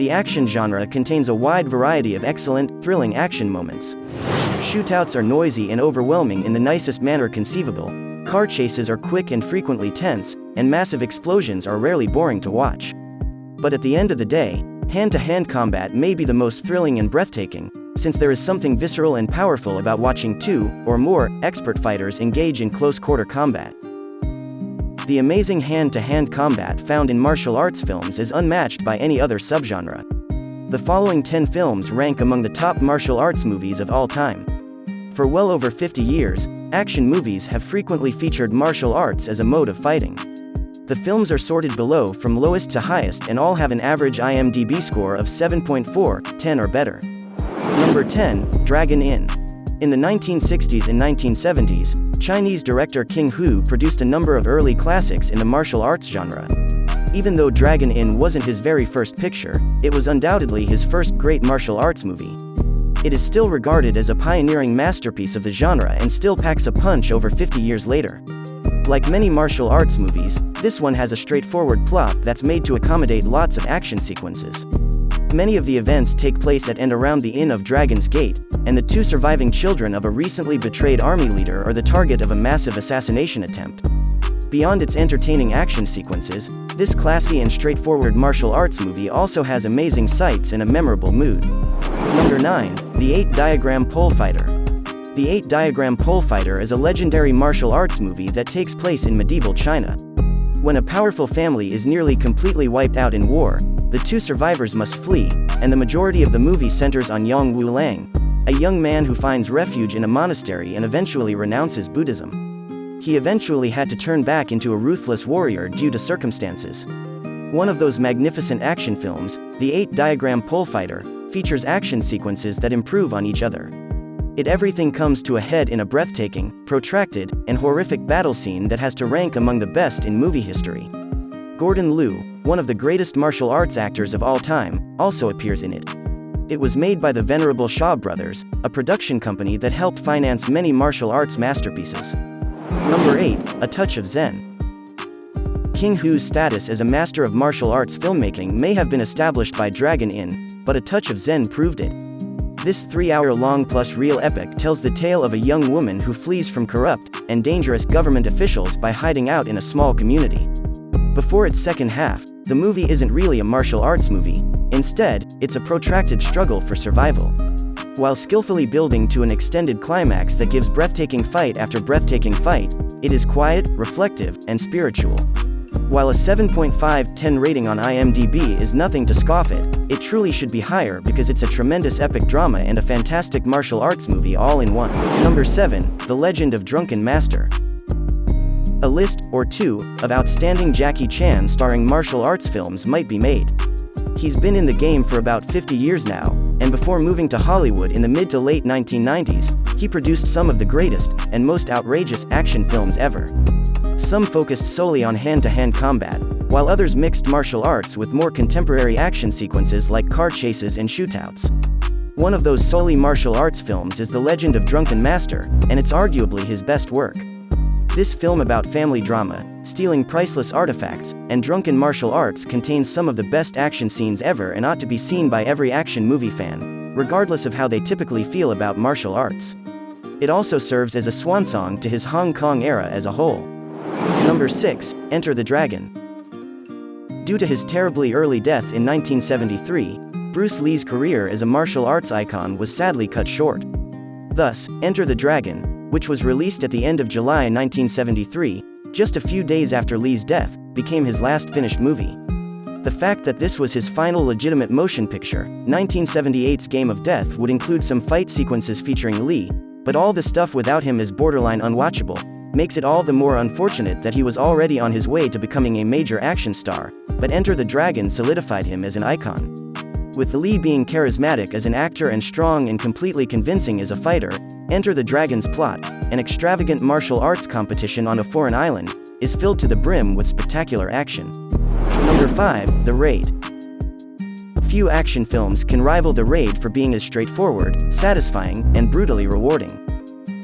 The action genre contains a wide variety of excellent, thrilling action moments. Shootouts are noisy and overwhelming in the nicest manner conceivable, car chases are quick and frequently tense, and massive explosions are rarely boring to watch. But at the end of the day, hand-to-hand combat may be the most thrilling and breathtaking, since there is something visceral and powerful about watching two, or more, expert fighters engage in close-quarter combat. The amazing hand-to-hand combat found in martial arts films is unmatched by any other subgenre. The following 10 films rank among the top martial arts movies of all time. For well over 50 years, action movies have frequently featured martial arts as a mode of fighting. The films are sorted below from lowest to highest and all have an average IMDb score of 7.4, 10 or better. Number 10, Dragon Inn. In the 1960s and 1970s, Chinese director King Hu produced a number of early classics in the martial arts genre. Even though Dragon Inn wasn't his very first picture, it was undoubtedly his first great martial arts movie. It is still regarded as a pioneering masterpiece of the genre and still packs a punch over 50 years later. Like many martial arts movies, this one has a straightforward plot that's made to accommodate lots of action sequences. Many of the events take place at and around the Inn of Dragon's Gate, and the two surviving children of a recently betrayed army leader are the target of a massive assassination attempt. Beyond its entertaining action sequences, this classy and straightforward martial arts movie also has amazing sights and a memorable mood. Number 9, The 8-Diagram Pole Fighter. The 8-Diagram Pole Fighter is a legendary martial arts movie that takes place in medieval China. When a powerful family is nearly completely wiped out in war, the two survivors must flee, and the majority of the movie centers on Yang Wulang, a young man who finds refuge in a monastery and eventually renounces Buddhism. He eventually had to turn back into a ruthless warrior due to circumstances. One of those magnificent action films, The 8-Diagram Pole Fighter, features action sequences that improve on each other. Everything comes to a head in a breathtaking, protracted, and horrific battle scene that has to rank among the best in movie history. Gordon Liu, one of the greatest martial arts actors of all time, also appears in it. It was made by the venerable Shaw Brothers, a production company that helped finance many martial arts masterpieces. Number 8, A Touch of Zen. King Hu's status as a master of martial arts filmmaking may have been established by Dragon Inn, but A Touch of Zen proved it. This 3-hour-long plus reel epic tells the tale of a young woman who flees from corrupt and dangerous government officials by hiding out in a small community. Before its second half, the movie isn't really a martial arts movie. Instead, it's a protracted struggle for survival. While skillfully building to an extended climax that gives breathtaking fight after breathtaking fight, it is quiet, reflective, and spiritual. While a 7.5/10 rating on IMDb is nothing to scoff at, it truly should be higher because it's a tremendous epic drama and a fantastic martial arts movie all in one. Number 7, The Legend of Drunken Master. A list, or two, of outstanding Jackie Chan starring martial arts films might be made. He's been in the game for about 50 years now, and before moving to Hollywood in the mid to late 1990s, he produced some of the greatest and most outrageous action films ever. Some focused solely on hand-to-hand combat, while others mixed martial arts with more contemporary action sequences like car chases and shootouts. One of those solely martial arts films is The Legend of Drunken Master, and it's arguably his best work. This film about family drama, stealing priceless artifacts, and drunken martial arts contains some of the best action scenes ever and ought to be seen by every action movie fan, regardless of how they typically feel about martial arts. It also serves as a swan song to his Hong Kong era as a whole. Number 6, Enter the Dragon. Due to his terribly early death in 1973, Bruce Lee's career as a martial arts icon was sadly cut short. Thus, Enter the Dragon, which was released at the end of July 1973, just a few days after Lee's death, became his last finished movie. The fact that this was his final legitimate motion picture, 1978's Game of Death would include some fight sequences featuring Lee, but all the stuff without him is borderline unwatchable, makes it all the more unfortunate that he was already on his way to becoming a major action star, but Enter the Dragon solidified him as an icon. With Lee being charismatic as an actor and strong and completely convincing as a fighter, Enter the Dragon's plot, an extravagant martial arts competition on a foreign island, is filled to the brim with spectacular action. Number 5, The Raid. Few action films can rival The Raid for being as straightforward, satisfying, and brutally rewarding.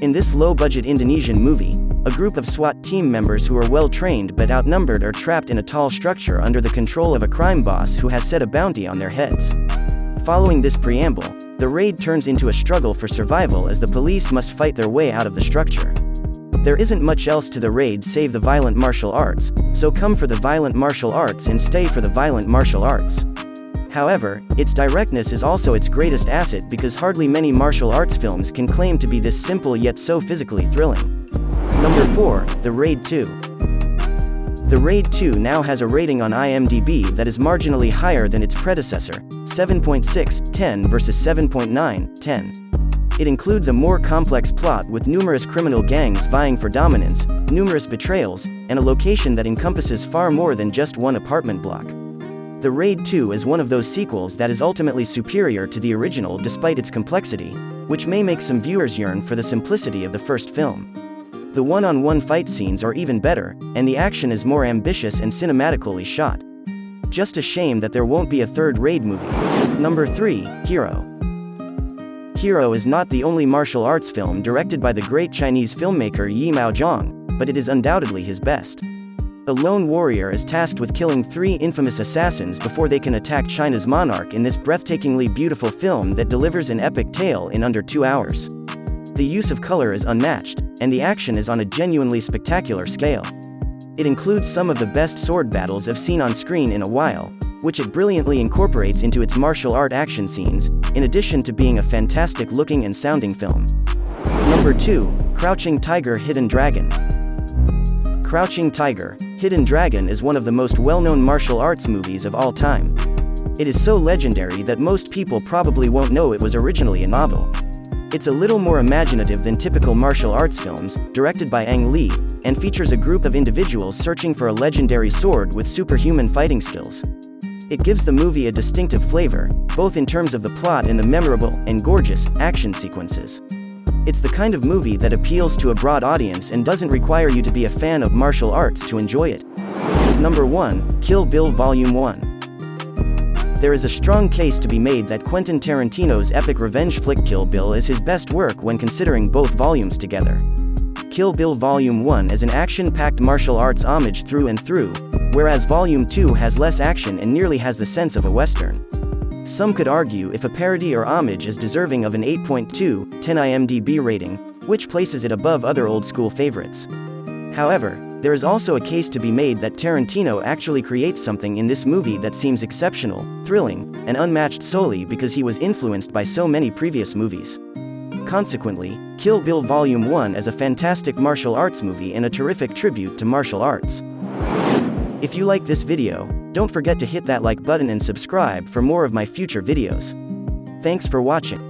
In this low-budget Indonesian movie, A group of SWAT team members who are well trained but outnumbered are trapped in a tall structure under the control of a crime boss who has set a bounty on their heads. Following this preamble, the raid turns into a struggle for survival as the police must fight their way out of the structure. There isn't much else to the raid save the violent martial arts, so come for the violent martial arts and stay for the violent martial arts. However, its directness is also its greatest asset because hardly many martial arts films can claim to be this simple yet so physically thrilling. Number 4, The Raid 2. The Raid 2 now has a rating on IMDb that is marginally higher than its predecessor, 7.6/10 versus 7.9/10. It includes a more complex plot with numerous criminal gangs vying for dominance, numerous betrayals, and a location that encompasses far more than just one apartment block. The Raid 2 is one of those sequels that is ultimately superior to the original despite its complexity, which may make some viewers yearn for the simplicity of the first film. The one-on-one fight scenes are even better, and the action is more ambitious and cinematically shot. Just a shame that there won't be a third Raid movie. Number 3, Hero. Hero is not the only martial arts film directed by the great Chinese filmmaker Yimou Zhang, but it is undoubtedly his best. A lone warrior is tasked with killing 3 infamous assassins before they can attack China's monarch in this breathtakingly beautiful film that delivers an epic tale in under 2 hours. The use of color is unmatched, and the action is on a genuinely spectacular scale. It includes some of the best sword battles I've seen on screen in a while, which it brilliantly incorporates into its martial art action scenes, in addition to being a fantastic looking and sounding film. Number 2, Crouching Tiger, Hidden Dragon. Crouching Tiger, Hidden Dragon is one of the most well-known martial arts movies of all time. It is so legendary that most people probably won't know it was originally a novel. It's a little more imaginative than typical martial arts films, directed by Ang Lee, and features a group of individuals searching for a legendary sword with superhuman fighting skills. It gives the movie a distinctive flavor, both in terms of the plot and the memorable and gorgeous action sequences. It's the kind of movie that appeals to a broad audience and doesn't require you to be a fan of martial arts to enjoy it. Number 1, Kill Bill Volume 1. There is a strong case to be made that Quentin Tarantino's epic revenge flick Kill Bill is his best work when considering both volumes together. Kill Bill Volume 1 is an action-packed martial arts homage through and through, whereas Volume 2 has less action and nearly has the sense of a western. Some could argue if a parody or homage is deserving of an 8.2/10 IMDb rating, which places it above other old-school favorites. However, there is also a case to be made that Tarantino actually creates something in this movie that seems exceptional, thrilling, and unmatched solely because he was influenced by so many previous movies. Consequently, Kill Bill Volume 1 is a fantastic martial arts movie and a terrific tribute to martial arts. If you like this video, don't forget to hit that like button and subscribe for more of my future videos. Thanks for watching.